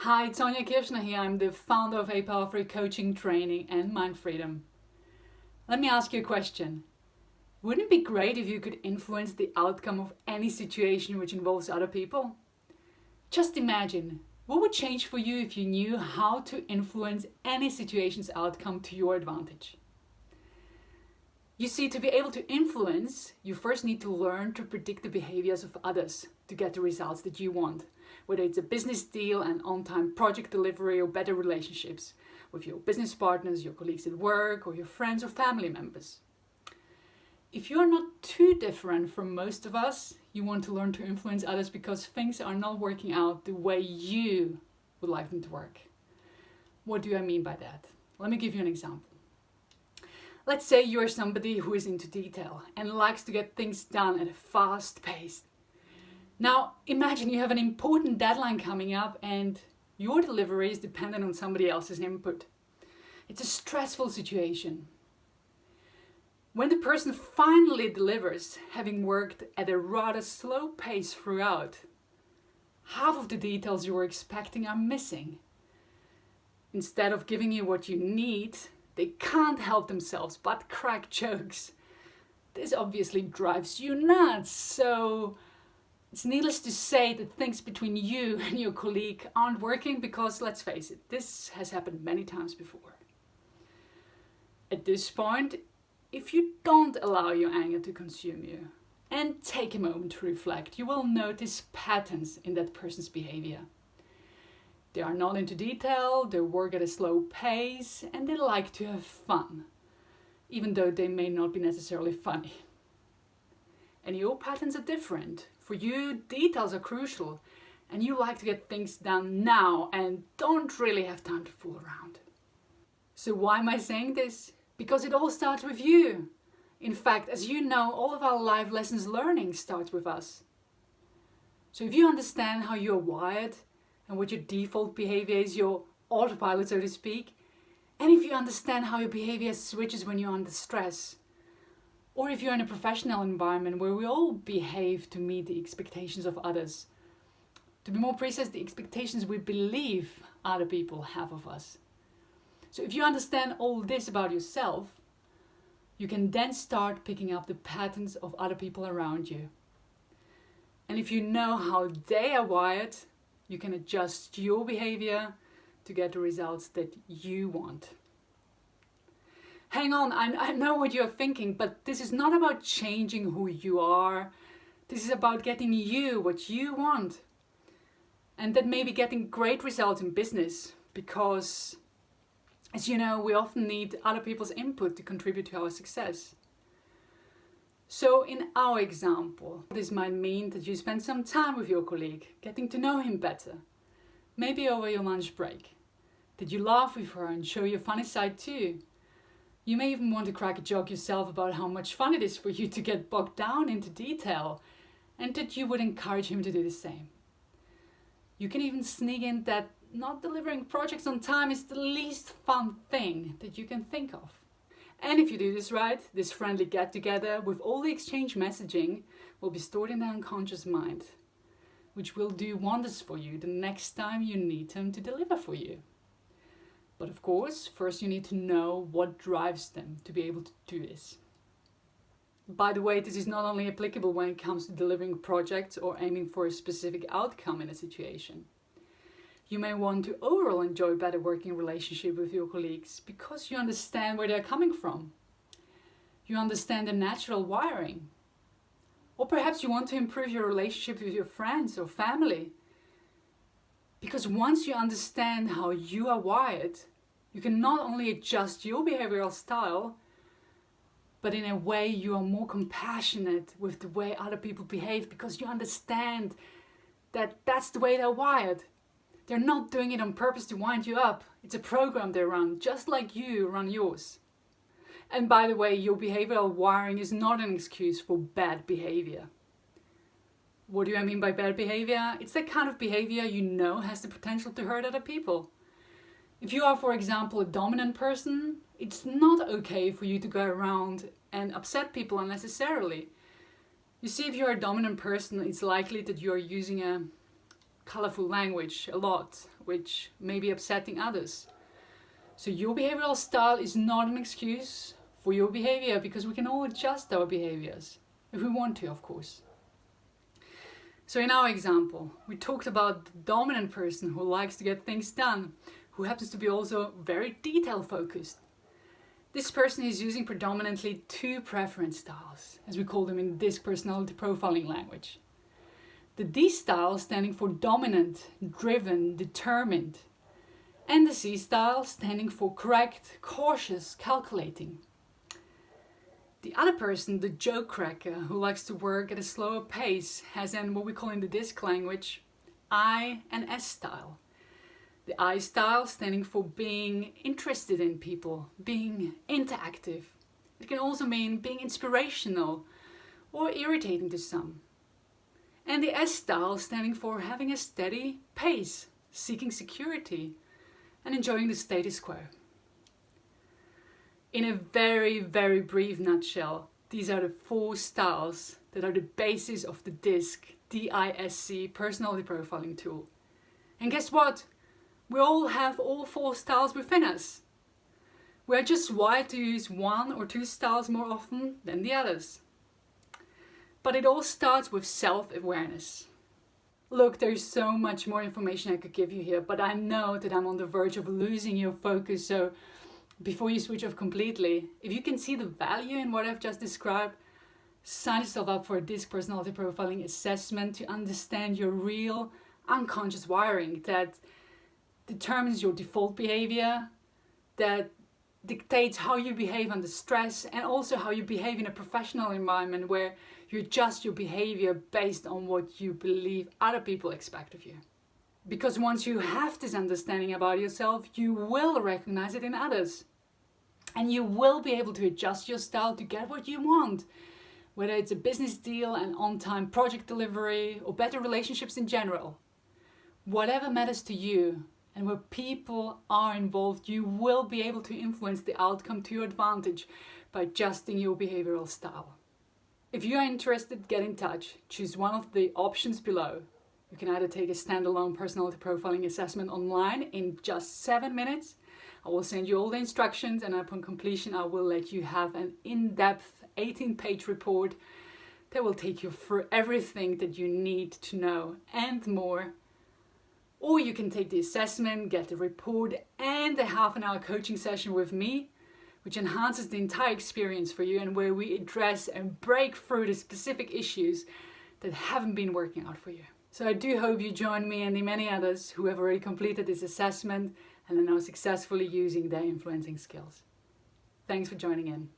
Hi, Tanya Kirchner here. I'm the founder of A Powerful Coaching, Training and Mind Freedom. Let me ask you a question. Wouldn't it be great if you could influence the outcome of any situation which involves other people? Just imagine, what would change for you if you knew how to influence any situation's outcome to your advantage? You see, to be able to influence, you first need to learn to predict the behaviors of others to get the results that you want. Whether it's a business deal, an on-time project delivery, or better relationships with your business partners, your colleagues at work, or your friends or family members. If you are not too different from most of us, you want to learn to influence others because things are not working out the way you would like them to work. What do I mean by that? Let me give you an example. Let's say you're somebody who is into detail and likes to get things done at a fast pace. Now, imagine you have an important deadline coming up and your delivery is dependent on somebody else's input. It's a stressful situation. When the person finally delivers, having worked at a rather slow pace throughout, half of the details you were expecting are missing. Instead of giving you what you need, they can't help themselves but crack jokes. This obviously drives you nuts, so it's needless to say that things between you and your colleague aren't working because, let's face it, this has happened many times before. At this point, if you don't allow your anger to consume you and take a moment to reflect, you will notice patterns in that person's behavior. They are not into detail, they work at a slow pace, and they like to have fun, even though they may not be necessarily funny. And your patterns are different. For you, details are crucial, and you like to get things done now and don't really have time to fool around. So why am I saying this? Because it all starts with you. In fact, as you know, all of our life lessons learning starts with us. So if you understand how you're wired and what your default behavior is, your autopilot, so to speak, and if you understand how your behavior switches when you're under stress, or if you're in a professional environment where we all behave to meet the expectations of others, to be more precise, the expectations we believe other people have of us. So if you understand all this about yourself, you can then start picking up the patterns of other people around you. And if you know how they are wired, you can adjust your behavior to get the results that you want. Hang on, I know what you're thinking, but this is not about changing who you are. This is about getting you what you want. And that may be getting great results in business because, as you know, we often need other people's input to contribute to our success. So in our example, this might mean that you spend some time with your colleague, getting to know him better. Maybe over your lunch break. That you laugh with her and show your funny side too. You may even want to crack a joke yourself about how much fun it is for you to get bogged down into detail, and that you would encourage him to do the same. You can even sneak in that not delivering projects on time is the least fun thing that you can think of. And if you do this right, this friendly get-together with all the exchange messaging will be stored in the unconscious mind, which will do wonders for you the next time you need them to deliver for you. But of course, first you need to know what drives them to be able to do this. By the way, this is not only applicable when it comes to delivering projects or aiming for a specific outcome in a situation. You may want to overall enjoy a better working relationship with your colleagues because you understand where they're coming from. You understand their natural wiring. Or perhaps you want to improve your relationship with your friends or family. Because once you understand how you are wired, you can not only adjust your behavioral style, but in a way you are more compassionate with the way other people behave because you understand that that's the way they're wired. They're not doing it on purpose to wind you up. It's a program they run, just like you run yours. And by the way, your behavioral wiring is not an excuse for bad behavior. What do I mean by bad behavior? It's that kind of behavior you know has the potential to hurt other people. If you are, for example, a dominant person, it's not okay for you to go around and upset people unnecessarily. You see, if you're a dominant person, it's likely that you are using a colorful language a lot, which may be upsetting others. So your behavioral style is not an excuse for your behavior, because we can all adjust our behaviors if we want to, of course. So in our example, we talked about the dominant person who likes to get things done, who happens to be also very detail focused. This person is using predominantly two preference styles, as we call them in DISC personality profiling language. The D style standing for dominant, driven, determined, and the C style standing for correct, cautious, calculating. The other person, the joke cracker, who likes to work at a slower pace, has an what we call in the DISC language I and S style. The I style standing for being interested in people, being interactive. It can also mean being inspirational or irritating to some. And the S style standing for having a steady pace, seeking security, and enjoying the status quo. In a very, very brief nutshell, these are the 4 styles that are the basis of the DISC, D-I-S-C, personality profiling tool. And guess what? We all have all 4 styles within us. We are just wired to use 1 or 2 styles more often than the others. But it all starts with self-awareness. Look, there's so much more information I could give you here, but I know that I'm on the verge of losing your focus, so before you switch off completely, if you can see the value in what I've just described, sign yourself up for a DISC personality profiling assessment to understand your real unconscious wiring that determines your default behavior, that dictates how you behave under stress, and also how you behave in a professional environment where you adjust your behavior based on what you believe other people expect of you. Because once you have this understanding about yourself, you will recognize it in others. And you will be able to adjust your style to get what you want. Whether it's a business deal, an on-time project delivery, or better relationships in general. Whatever matters to you, and where people are involved, you will be able to influence the outcome to your advantage by adjusting your behavioral style. If you are interested, get in touch. Choose one of the options below. You can either take a standalone personality profiling assessment online in just 7 minutes. I will send you all the instructions, and upon completion I will let you have an in-depth 18-page report that will take you through everything that you need to know and more. Or you can take the assessment, get the report and a half-an-hour coaching session with me, which enhances the entire experience for you and where we address and break through the specific issues that haven't been working out for you. So I do hope you join me and the many others who have already completed this assessment and are now successfully using their influencing skills. Thanks for joining in.